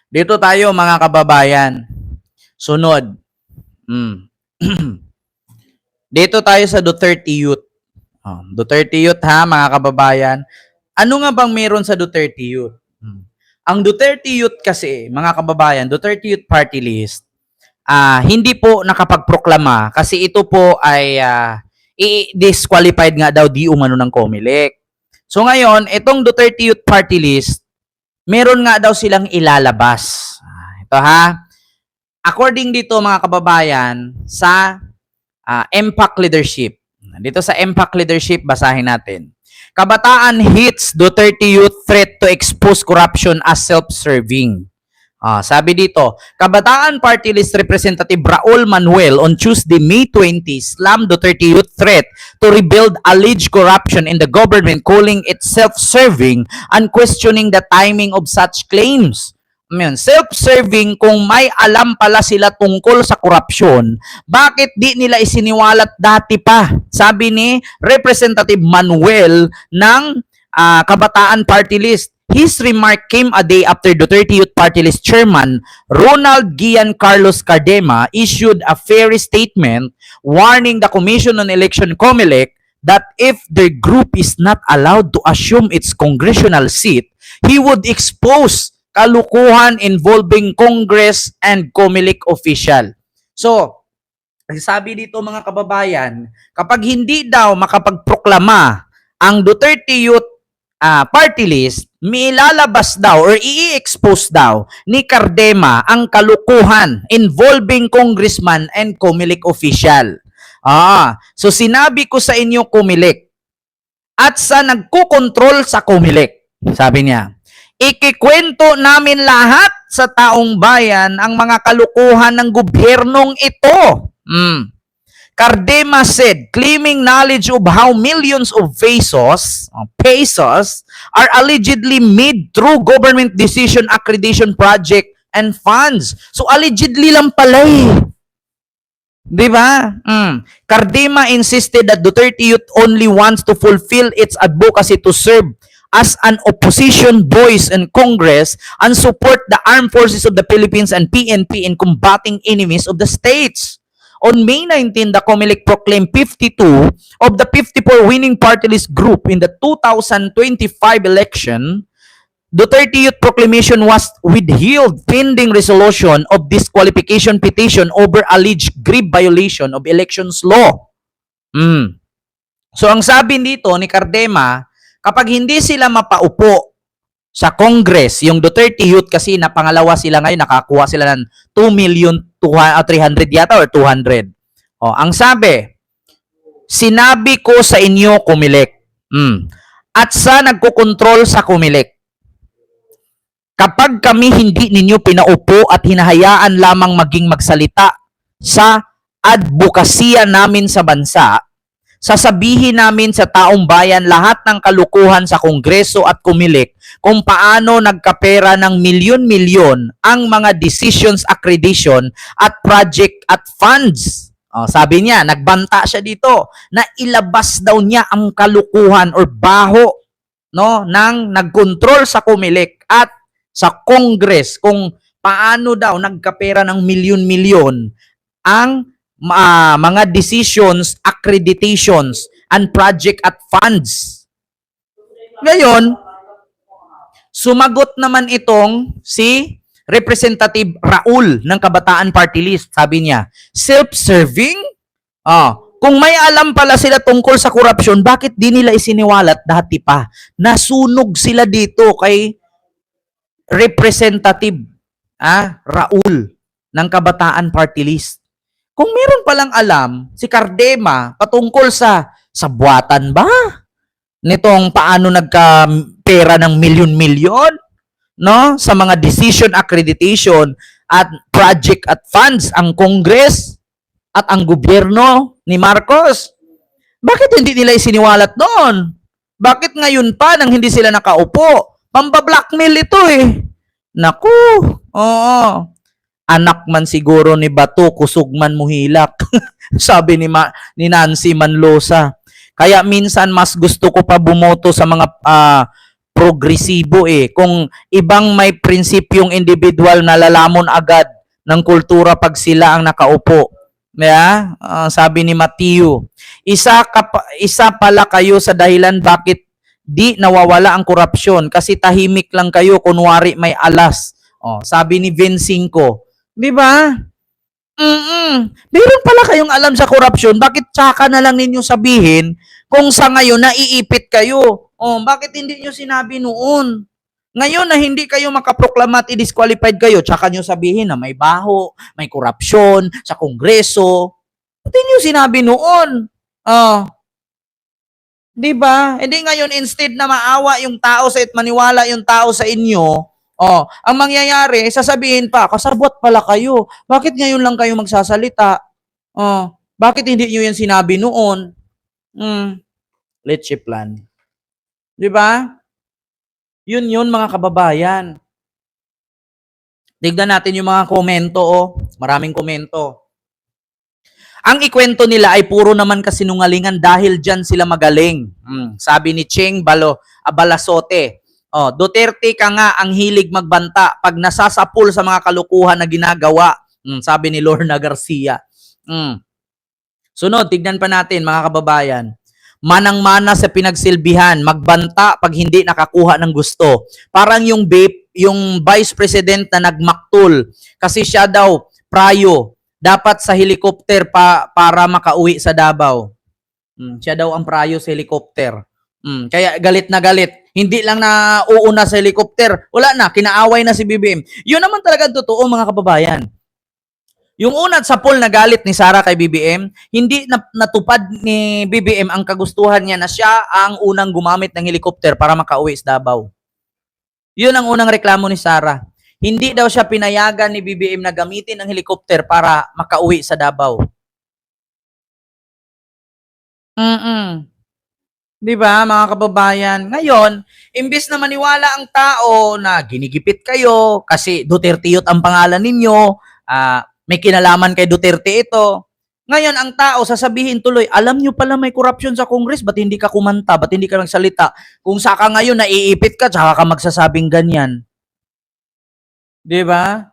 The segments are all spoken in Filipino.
Dito tayo mga kababayan. Sunod. Mm. Dito tayo sa Duterte Youth. Duterte Youth ha mga kababayan. Ano nga bang meron sa Duterte Youth? Ang Duterte Youth kasi, mga kababayan, Duterte Youth Party List, hindi po nakapagproklama kasi ito po ay disqualified nga daw di umano ng COMELEC. So ngayon, itong Duterte Youth Party List, meron nga daw silang ilalabas. Ito ha. According dito mga kababayan sa MPAC Leadership. Dito sa MPAC Leadership, basahin natin. Kabataan hits Duterte Youth threat to expose corruption as self-serving. Sabi dito, Kabataan Party List Representative Raul Manuel on Tuesday, May 20, slammed Duterte Youth threat to rebuild alleged corruption in the government, calling it self-serving and questioning the timing of such claims. Self-serving kung may alam pala sila tungkol sa korupsyon, bakit di nila isiniwalat dati pa? Sabi ni Representative Manuel ng Kabataan Party List. His remark came a day after Duterte Youth Party List Chairman Ronald Gian Carlos Cardema issued a fiery statement warning the Commission on Election COMELEC that if their group is not allowed to assume its congressional seat, he would expose kalukuhan involving Congress and COMELEC official. So, sabi dito mga kababayan, kapag hindi daw makapagproklama ang Duterte Youth Party List, may ilalabas daw or i-expose daw ni Cardema ang kalukuhan involving congressman and COMELEC official. So sinabi ko sa inyo COMELEC at sa nagkukontrol sa COMELEC, sabi niya, ikikwento namin lahat sa taong bayan ang mga kalukuhan ng gobyernong ito. Cardema said, claiming knowledge of how millions of pesos are allegedly made through government decision accreditation project and funds. So allegedly lang pala eh. Diba? Cardema insisted that Duterte Youth only wants to fulfill its advocacy to serve as an opposition voice in Congress and support the armed forces of the Philippines and PNP in combating enemies of the states. On May 19, the COMELEC proclaimed 52 of the 54 winning party list group in the 2025 election. Duterte Youth Proclamation was withheld pending resolution of disqualification petition over alleged grave violation of elections law. So ang sabi dito ni Cardema, kapag hindi sila mapaupo sa Congress, yung Duterte Youth kasi na pangalawa sila ngayon, nakakuha sila ng 2,300,000 yata or 200. Ang sabi, sinabi ko sa inyo COMELEC at sa nagkukontrol sa COMELEC, kapag kami hindi ninyo pinaupo at hinahayaan lamang maging magsalita sa advokasya namin sa bansa, sasabihin namin sa taong bayan lahat ng kalukuhan sa Kongreso at COMELEC kung paano nagkapera ng milyon-milyon ang mga decisions accreditation at project at funds. Sabi niya, nagbanta siya dito na ilabas daw niya ang kalukuhan or baho ng nagkontrol sa COMELEC at sa Congress kung paano daw nagkapera ng milyon-milyon ang mga decisions, accreditations, and project at funds. Ngayon, sumagot naman itong si Representative Raul ng Kabataan Party List. Sabi niya, self-serving? Kung may alam pala sila tungkol sa korupsyon, bakit di nila isiniwalat dati pa? Nasunog sila dito kay Representative Raul ng Kabataan Party List. Kung meron palang alam si Cardema patungkol sa buwatan ba? Nitong paano nagka-pera ng milyon-milyon, sa mga decision accreditation at project at funds ang Congress at ang gobyerno ni Marcos. Bakit hindi nila isiniwalat noon? Bakit ngayon pa nang hindi sila nakaupo? Pamba-blackmail ito eh. Naku, anak man siguro ni Bato, kusog man muhilak. Sabi ni Nancy Manlosa. Kaya minsan mas gusto ko pa bumoto sa mga progresibo eh. Kung ibang may prinsipyong individual na lalamon agad ng kultura pag sila ang nakaupo. Yeah? Sabi ni Matthew, isa pala kayo sa dahilan bakit di nawawala ang korupsyon kasi tahimik lang kayo kunwari may alas. Sabi ni Vincinco, 'di ba? Meron pala kayong alam sa korupsyon, bakit tsaka na lang ninyo sabihin kung sa ngayon naiipit kayo? Bakit hindi nyo sinabi noon? Ngayon na hindi kayo makaproklama at i-disqualified kayo, tsaka nyo sabihin na may baho, may korupsyon sa kongreso. Ba't hindi nyo sinabi noon? Di ba? Hindi ngayon, instead na maawa yung tao sa at maniwala yung tao sa inyo, ang mangyayari, sasabihin pa, kasabwat pala kayo. Bakit ngayon lang kayo magsasalita? Bakit hindi nyo yan sinabi noon? Leche plan. Di ba? Yun mga kababayan. Tignan natin yung mga komento, Maraming komento. Ang ikwento nila ay puro naman kasinungalingan dahil dyan sila magaling. Sabi ni Cheng Balasote, Duterte ka nga ang hilig magbanta pag nasasapul sa mga kalukuhan na ginagawa. Sabi ni Lorna Garcia. Sunod, tignan pa natin mga kababayan. Manang-mana sa pinagsilbihan, magbanta pag hindi nakakuha ng gusto. Parang yung Vice President na nagmaktul kasi siya daw prayo dapat sa helicopter para makauwi sa Davao. Siya daw ang prayo sa helicopter. Kaya galit na galit. Hindi lang na uuna sa helicopter. Wala na, kinaaway na si BBM. Yun naman talaga totoo mga kababayan. Yung unat sa poll na galit ni Sara kay BBM, hindi natupad ni BBM ang kagustuhan niya na siya ang unang gumamit ng helicopter para makauwi sa Davao. Yun ang unang reklamo ni Sara. Hindi daw siya pinayagan ni BBM na gamitin ang helicopter para makauwi sa Davao. Di ba, mga kababayan? Ngayon, imbis na maniwala ang tao na ginigipit kayo kasi Duterte ang pangalan ninyo, may kinalaman kay Duterte ito. Ngayon, ang tao sasabihin tuloy, alam nyo pala may korupsyon sa Congress, ba't hindi ka kumanta, ba't hindi ka nagsalita? Kung saka ngayon naiipit ka, tsaka ka magsasabing ganyan. Di ba?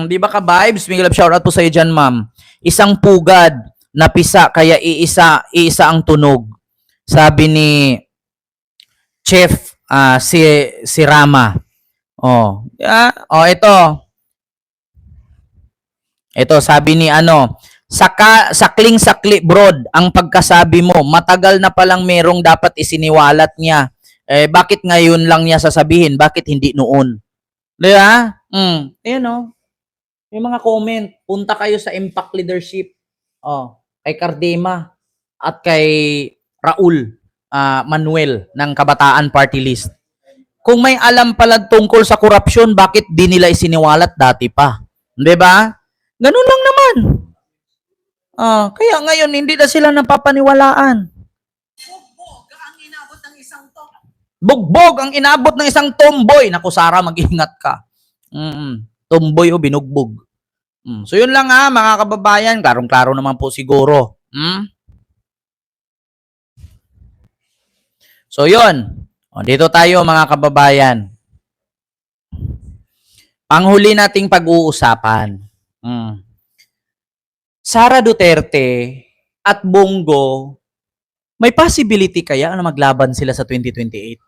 Di ba ka vibes? Miguel, shoutout po sa iyo dyan, ma'am. Isang pugad na pisa, kaya iisa ang tunog. Sabi ni Chef si Rama. Ito. Ito, sabi ni sakling-sakli broad ang pagkasabi mo. Matagal na palang merong dapat isiniwalat niya. Bakit ngayon lang niya sasabihin? Bakit hindi noon? Di ba? Ayan yung mga comment. Punta kayo sa Impact Leadership. Kay Cardema at kay Raul Manuel ng Kabataan Party List. Kung may alam pala tungkol sa korupsyon, bakit di nila isiniwalat dati pa? Di ba? Ganun lang naman. Kaya ngayon, hindi na sila napapaniwalaan. Bugbog ang inabot ng isang tomboy. Naku, Sara, mag-ingat ka. Tomboy o binugbog. So, yun lang mga kababayan. Klarong-klaro naman po siguro. So, yun. Dito tayo, mga kababayan. Panghuli nating pag-uusapan. Sara Duterte at Bongo, may possibility kaya na maglaban sila sa 2028?